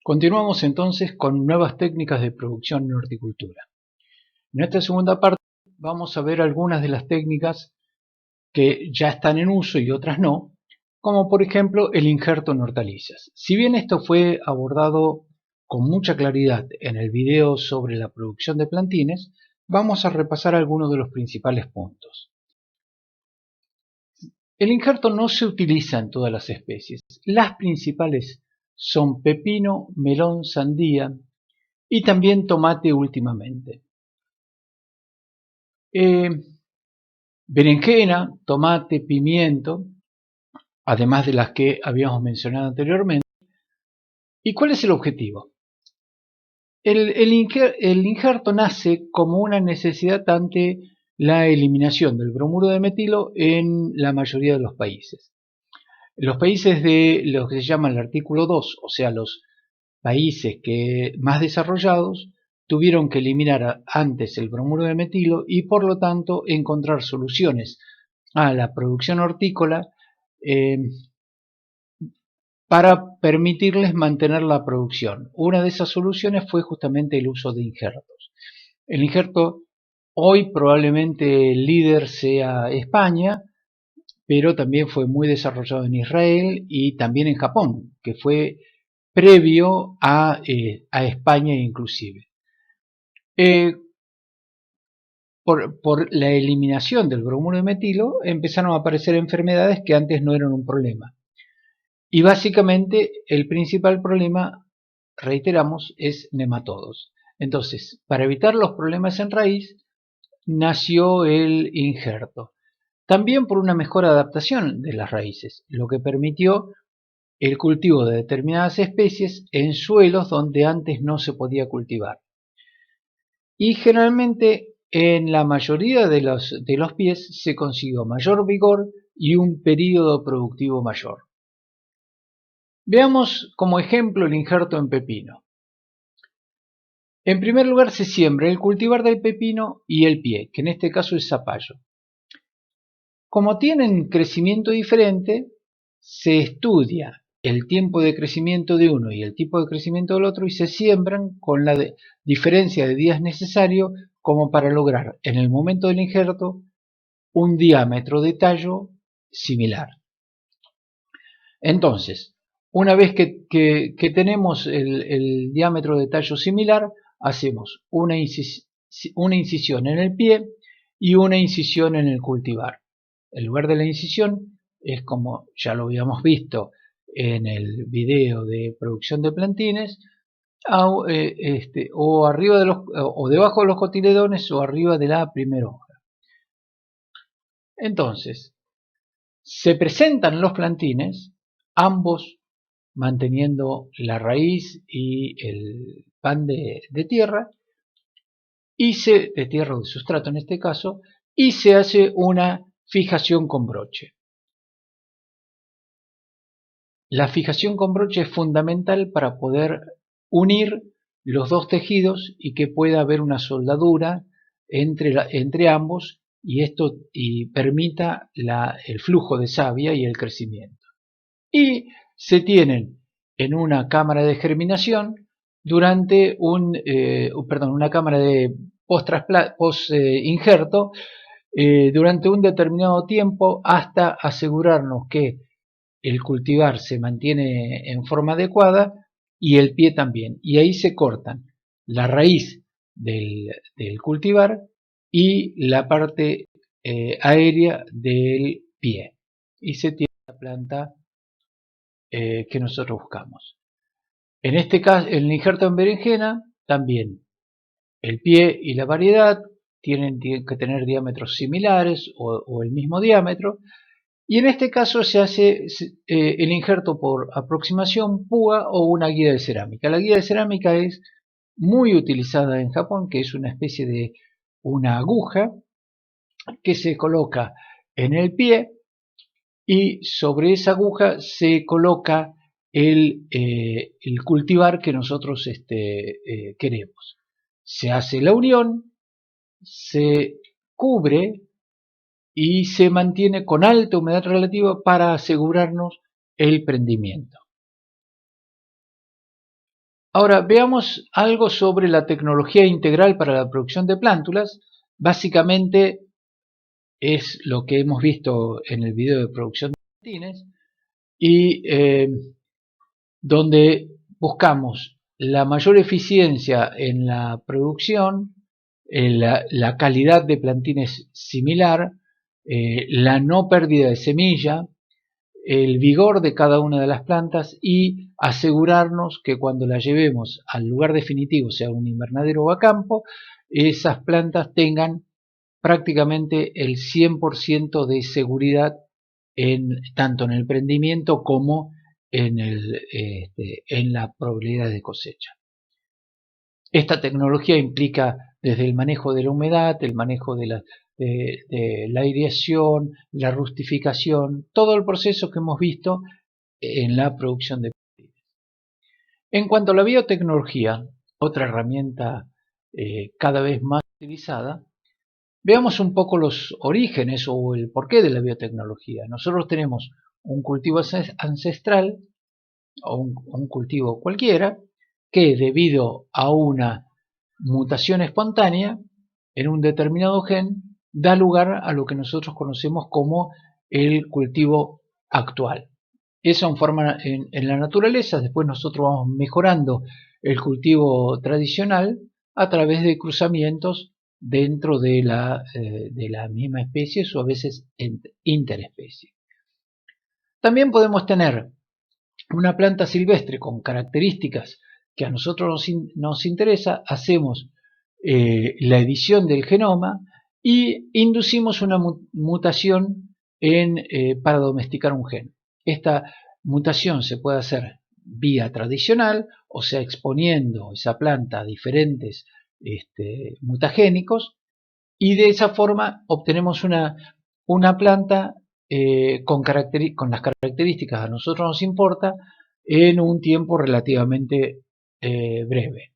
Continuamos entonces con nuevas técnicas de producción en horticultura. En esta segunda parte vamos a ver algunas de las técnicas que ya están en uso y otras no, como por ejemplo el injerto en hortalizas. Si bien esto fue abordado con mucha claridad en el video sobre la producción de plantines, vamos a repasar algunos de los principales puntos. El injerto no se utiliza en todas las especies. Las principales son pepino, melón, sandía y también tomate últimamente. Berenjena, tomate, pimiento, además de las que habíamos mencionado anteriormente. ¿Y cuál es el objetivo? El injerto nace como una necesidad ante la eliminación del bromuro de metilo en la mayoría de los países. Los países de lo que se llama el artículo 2, o sea, los países más desarrollados, tuvieron que eliminar antes el bromuro de metilo y por lo tanto encontrar soluciones a la producción hortícola para permitirles mantener la producción. Una de esas soluciones fue justamente el uso de injertos. El injerto hoy probablemente el líder sea España, pero también fue muy desarrollado en Israel y también en Japón, que fue previo a España inclusive. Por la eliminación del bromuro de metilo empezaron a aparecer enfermedades que antes no eran un problema. Y básicamente el principal problema, reiteramos, es nematodos. Entonces, para evitar los problemas en raíz, nació el injerto. También por una mejor adaptación de las raíces, lo que permitió el cultivo de determinadas especies en suelos donde antes no se podía cultivar. Y generalmente en la mayoría de los pies se consiguió mayor vigor y un período productivo mayor. Veamos como ejemplo el injerto en pepino. En primer lugar se siembra el cultivar del pepino y el pie, que en este caso es zapallo. Como tienen crecimiento diferente, se estudia el tiempo de crecimiento de uno y el tipo de crecimiento del otro y se siembran con la diferencia de días necesario como para lograr en el momento del injerto un diámetro de tallo similar. Entonces, una vez que tenemos el diámetro de tallo similar, hacemos una incisión en el pie y una incisión en el cultivar. El lugar de la incisión es, como ya lo habíamos visto en el video de producción de plantines, o arriba de o debajo de los cotiledones o arriba de la primera hoja. Entonces, se presentan los plantines, ambos manteniendo la raíz y el pan de tierra, de tierra o de sustrato en este caso, y se hace una fijación con broche. La fijación con broche es fundamental para poder unir los dos tejidos y que pueda haber una soldadura entre ambos y esto permita el flujo de savia y el crecimiento. Y se tienen en una cámara de germinación durante una cámara de post-injerto durante un determinado tiempo hasta asegurarnos que el cultivar se mantiene en forma adecuada y el pie también. Y ahí se cortan la raíz del cultivar y la parte aérea del pie. Y se tiene la planta que nosotros buscamos. En este caso, el injerto en berenjena, también el pie y la variedad tienen que tener diámetros similares o el mismo diámetro. Y en este caso se hace el injerto por aproximación, púa o una guía de cerámica. La guía de cerámica es muy utilizada en Japón, que es una especie de una aguja que se coloca en el pie y sobre esa aguja se coloca el cultivar que nosotros queremos. Se hace la unión, se cubre y se mantiene con alta humedad relativa para asegurarnos el prendimiento. Ahora veamos algo sobre la tecnología integral para la producción de plántulas. Básicamente es lo que hemos visto en el video de producción de plantines y donde buscamos la mayor eficiencia en la producción, la calidad de plantines similar, la no pérdida de semilla, el vigor de cada una de las plantas y asegurarnos que cuando las llevemos al lugar definitivo, sea un invernadero o a campo, esas plantas tengan prácticamente el 100% de seguridad tanto en el prendimiento como en la probabilidad de cosecha. Esta tecnología implica desde el manejo de la humedad, el manejo de la aireación, la rustificación, todo el proceso que hemos visto en la producción de plantines. En cuanto a la biotecnología, otra herramienta cada vez más utilizada, veamos un poco los orígenes o el porqué de la biotecnología. Nosotros tenemos un cultivo ancestral o un cultivo cualquiera que debido a una mutación espontánea en un determinado gen da lugar a lo que nosotros conocemos como el cultivo actual. Eso en forma en la naturaleza, después nosotros vamos mejorando el cultivo tradicional a través de cruzamientos dentro de la misma especie o a veces interespecie. También podemos tener una planta silvestre con características que a nosotros nos interesa, hacemos la edición del genoma y inducimos una mutación para domesticar un gen. Esta mutación se puede hacer vía tradicional, o sea, exponiendo esa planta a diferentes mutagénicos, y de esa forma obtenemos una planta con las características que a nosotros nos importa en un tiempo relativamente breve.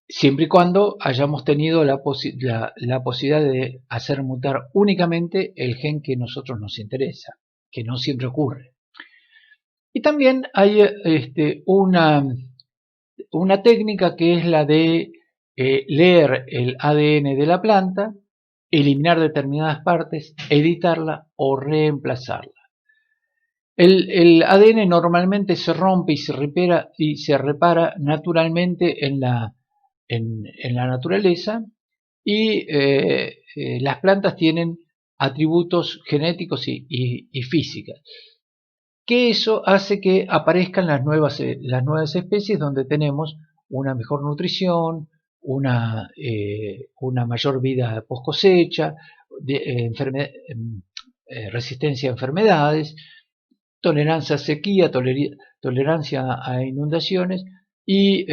Siempre y cuando hayamos tenido la posibilidad de hacer mutar únicamente el gen que a nosotros nos interesa, que no siempre ocurre. Y también hay una técnica que es la de leer el ADN de la planta, eliminar determinadas partes, editarla o reemplazarla. El ADN normalmente se rompe y se repara naturalmente en la naturaleza y las plantas tienen atributos genéticos y físicas, que eso hace que aparezcan las nuevas especies donde tenemos una mejor nutrición, una mayor vida post cosecha, resistencia a enfermedades, tolerancia a sequía, tolerancia a inundaciones y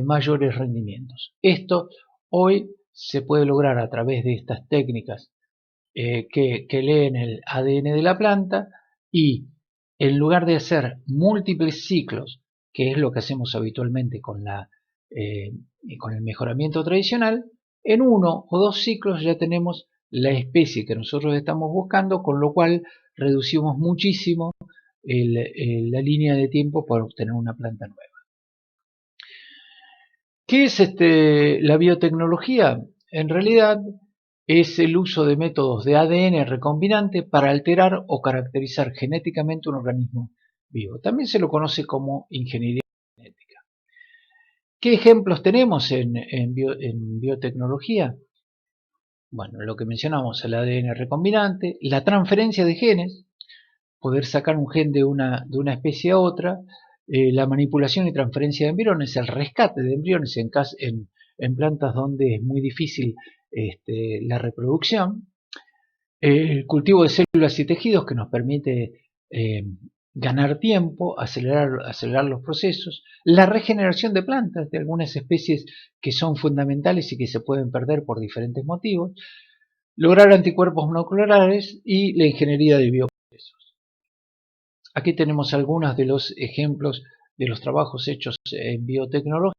mayores rendimientos. Esto hoy se puede lograr a través de estas técnicas que leen el ADN de la planta y en lugar de hacer múltiples ciclos, que es lo que hacemos habitualmente con el mejoramiento tradicional, en uno o dos ciclos ya tenemos la especie que nosotros estamos buscando, con lo cual reducimos muchísimo la línea de tiempo para obtener una planta nueva. ¿Qué es la biotecnología? En realidad es el uso de métodos de ADN recombinante para alterar o caracterizar genéticamente un organismo vivo. También se lo conoce como ingeniería genética. ¿Qué ejemplos tenemos en biotecnología? Bueno, lo que mencionamos, el ADN recombinante, la transferencia de genes, poder sacar un gen de una especie a otra, la manipulación y transferencia de embriones, el rescate de embriones en plantas donde es muy difícil la reproducción, el cultivo de células y tejidos que nos permite ganar tiempo, acelerar los procesos, la regeneración de plantas de algunas especies que son fundamentales y que se pueden perder por diferentes motivos, lograr anticuerpos monoclonales y la ingeniería de bioprocesos. Aquí tenemos algunos de los ejemplos de los trabajos hechos en biotecnología.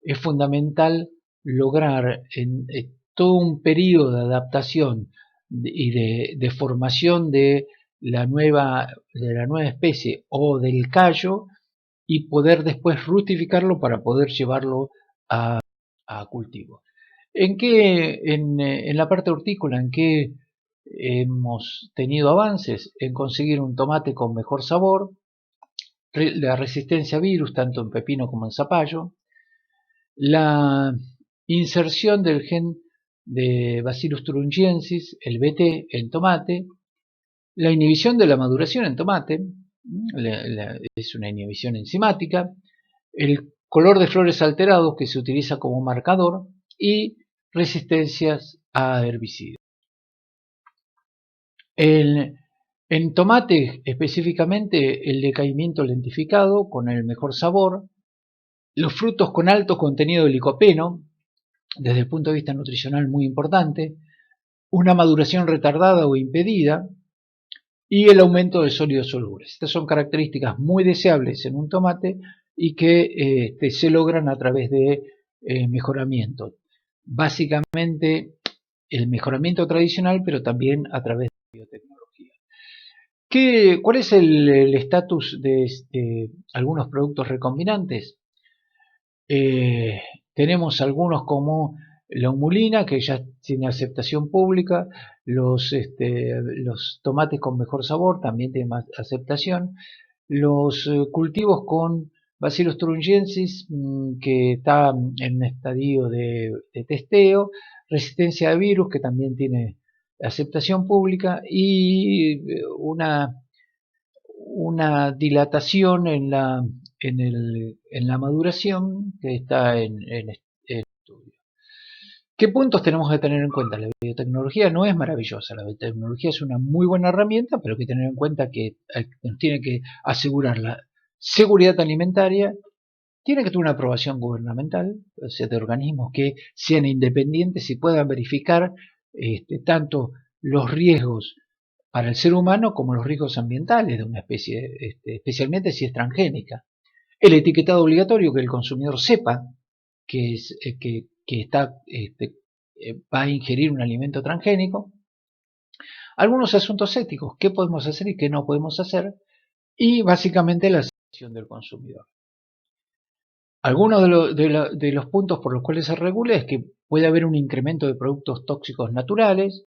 Es fundamental lograr en todo un periodo de adaptación y de formación de la nueva especie o del callo y poder después rustificarlo para poder llevarlo a cultivo. En la parte hortícola, en qué hemos tenido avances? En conseguir un tomate con mejor sabor, la resistencia a virus tanto en pepino como en zapallo, la inserción del gen de Bacillus thuringiensis, el BT, en tomate, la inhibición de la maduración en tomate, es una inhibición enzimática, el color de flores alterados que se utiliza como marcador y resistencias a herbicidas. En tomate específicamente el decaimiento lentificado con el mejor sabor, los frutos con alto contenido de licopeno, desde el punto de vista nutricional muy importante, una maduración retardada o impedida y el aumento de sólidos solubles. Estas son características muy deseables en un tomate y que se logran a través de mejoramiento. Básicamente el mejoramiento tradicional, pero también a través de biotecnología. ¿Cuál es el estatus de algunos productos recombinantes? Tenemos algunos como la humulina, que ya tiene aceptación pública, los tomates con mejor sabor también tienen más aceptación, los cultivos con Bacillus thuringiensis, que está en un estadio de testeo, resistencia a virus, que también tiene aceptación pública, y una dilatación en la maduración que está en estudio. ¿Qué puntos tenemos que tener en cuenta? La biotecnología no es maravillosa, la biotecnología es una muy buena herramienta, pero hay que tener en cuenta que nos tiene que asegurar la seguridad alimentaria, tiene que tener una aprobación gubernamental, o sea, de organismos que sean independientes y puedan verificar tanto los riesgos para el ser humano como los riesgos ambientales de una especie, especialmente si es transgénica. El etiquetado obligatorio, que el consumidor sepa que va a ingerir un alimento transgénico. Algunos asuntos éticos, qué podemos hacer y qué no podemos hacer, y básicamente la situación del consumidor. Algunos de los puntos por los cuales se regula es que puede haber un incremento de productos tóxicos naturales,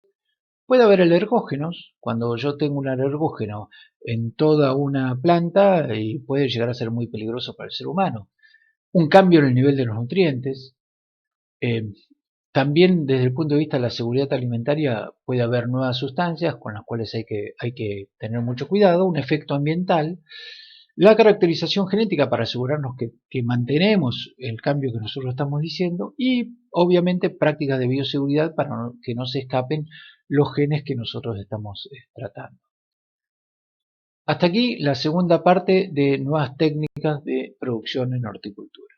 puede haber alergógenos, cuando yo tengo un alergógeno en toda una planta y puede llegar a ser muy peligroso para el ser humano. Un cambio en el nivel de los nutrientes. También desde el punto de vista de la seguridad alimentaria puede haber nuevas sustancias con las cuales hay que tener mucho cuidado, un efecto ambiental, la caracterización genética para asegurarnos que mantenemos el cambio que nosotros estamos diciendo y obviamente prácticas de bioseguridad para que no se escapen los genes que nosotros estamos tratando. Hasta aquí la segunda parte de nuevas técnicas de producción en horticultura.